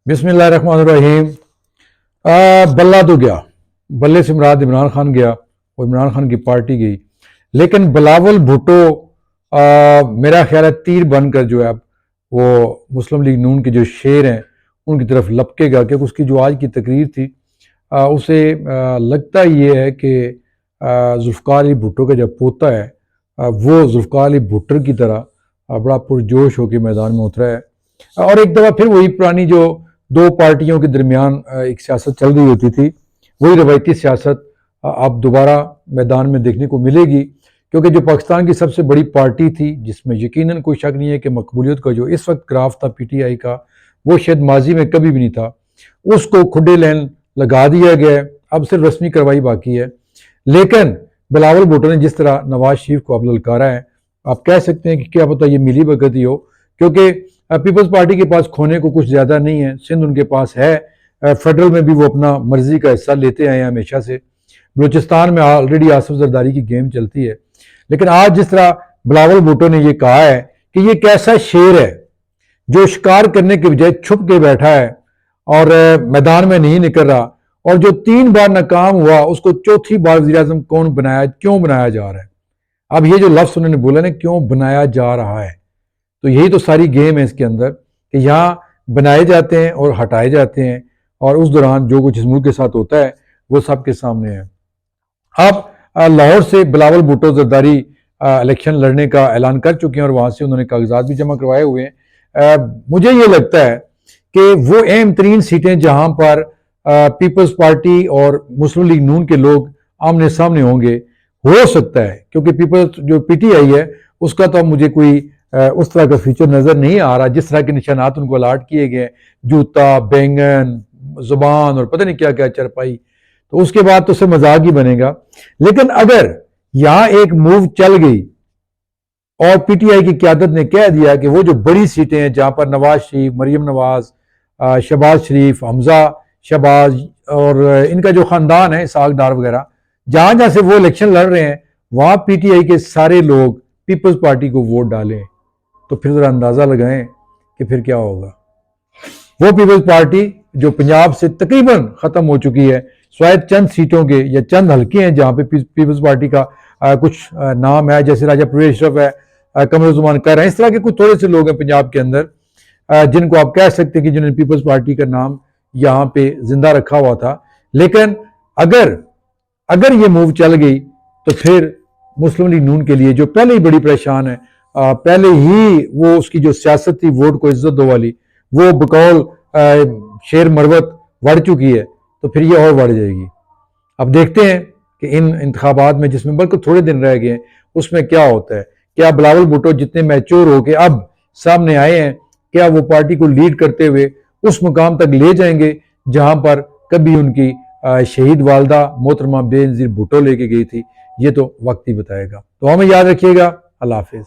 बिस्मिल्लाहिर्रहमानिर्रहीम। बल्ला तो गया, बल्ले से मुराद इमरान खान गया और इमरान खान की पार्टी गई, लेकिन बिलावल भुट्टो मेरा ख्याल है तीर बनकर जो है अब वो मुस्लिम लीग नून के जो शेर हैं उनकी तरफ लपकेगा, क्योंकि उसकी जो आज की तकरीर थी उसे लगता ये है कि जुल्फ़िकार अली भुट्टो का जब पोता है वो जुल्फ़िकार अली भुट्टर की तरह बड़ा पुरजोश होकर मैदान में उतरा है। और एक दफ़ा फिर वही पुरानी जो दो पार्टियों के दरमियान एक सियासत चल रही होती थी, वही रवायती सियासत अब दोबारा मैदान में देखने को मिलेगी, क्योंकि जो पाकिस्तान की सबसे बड़ी पार्टी थी जिसमें यकीनन कोई शक नहीं है कि मकबूलियत का जो इस वक्त ग्राफ था पीटीआई का, वो शायद माजी में कभी भी नहीं था, उसको खुडे लाइन लगा दिया गया, अब सिर्फ रस्मी कार्रवाई बाकी है। लेकिन बिलावल भुट्टो ने जिस तरह नवाज शरीफ को अब ललकारा है, आप कह सकते हैं कि क्या पता ये मिली भगत ही हो, क्योंकि पीपल्स पार्टी के पास खोने को कुछ ज़्यादा नहीं है, सिंध उनके पास है, फेडरल में भी वो अपना मर्जी का हिस्सा लेते आए हैं हमेशा से, बलूचिस्तान में ऑलरेडी आसिफ जरदारी की गेम चलती है। लेकिन आज जिस तरह बिलावल भुट्टो ने ये कहा है कि ये कैसा शेर है जो शिकार करने के बजाय छुप के बैठा है और मैदान में नहीं निकल रहा, और जो 3 बार नाकाम हुआ उसको चौथी बार वज़ीर-ए-आज़म कौन बनाया, क्यों बनाया जा रहा है। अब ये जो लफ्ज़ उन्होंने बोला ना, क्यों बनाया जा रहा है, तो यही तो सारी गेम है इसके अंदर कि यहाँ बनाए जाते हैं और हटाए जाते हैं, और उस दौरान जो कुछ इस मुल्क के साथ होता है वो सबके सामने है। अब लाहौर से बिलावल भुट्टो जरदारी इलेक्शन लड़ने का ऐलान कर चुके हैं और वहाँ से उन्होंने कागजात भी जमा करवाए हुए हैं। मुझे ये लगता है कि वो अहम तरीन सीटें जहाँ पर पीपल्स पार्टी और मुस्लिम लीग नून के लोग आमने सामने होंगे, हो सकता है, क्योंकि पीपल्स जो पीटीआई है उसका तो मुझे कोई उस तरह का फीचर नज़र नहीं आ रहा, जिस तरह के निशानात उनको अलाट किए गए, जूता, बैंगन, जुबान और पता नहीं क्या क्या चरपाई, तो उसके बाद तो उसे मजाक ही बनेगा। लेकिन अगर यहाँ एक मूव चल गई और पीटीआई की क़यादत ने कह दिया कि वो जो बड़ी सीटें हैं जहाँ पर नवाज शरीफ, मरियम नवाज, शहबाज शरीफ, हमजा शहबाज और इनका जो ख़ानदान है साग डार वगैरह, जहाँ जहाँ से वो इलेक्शन लड़ रहे हैं वहाँ पीटीआई के सारे लोग पीपल्स पार्टी को वोट डालें, तो फिर ज़रा अंदाज़ा लगाएं कि फिर क्या होगा। वो पीपल्स पार्टी जो पंजाब से तकरीबन ख़त्म हो चुकी है, शायद चंद सीटों के या चंद हल्के हैं जहाँ पे पीपल्स पार्टी का कुछ नाम है, जैसे राजा परवेज अशरफ है, कमरुज़्ज़मान कर हैं, इस तरह के कुछ थोड़े से लोग हैं पंजाब के अंदर जिनको आप कह सकते हैं कि जिन्होंने पीपल्स पार्टी का नाम यहाँ पे जिंदा रखा हुआ था। लेकिन अगर ये मूव चल गई तो फिर मुस्लिम लीग नून के लिए जो पहले ही बड़ी परेशान है, पहले ही वो उसकी जो सियासत थी वोट को इज्जत दो वाली, वो बकौल शेर मरवत बढ़ चुकी है, तो फिर ये और बढ़ जाएगी। अब देखते हैं कि इन इंतखाबात में, जिसमें बल्कि थोड़े दिन रह गए हैं, उसमें क्या होता है। क्या बिलावल भुट्टो जितने मैच्योर होके अब सामने आए हैं, क्या वो पार्टी को लीड करते हुए उस मुकाम तक ले जाएंगे जहां पर कभी उनकी शहीद वालदा मोहतरमा बेनज़ीर भुट्टो लेके गई थी। ये तो वक्त ही बताएगा। तो हमें याद रखिएगा। अल्लाह हाफिज़।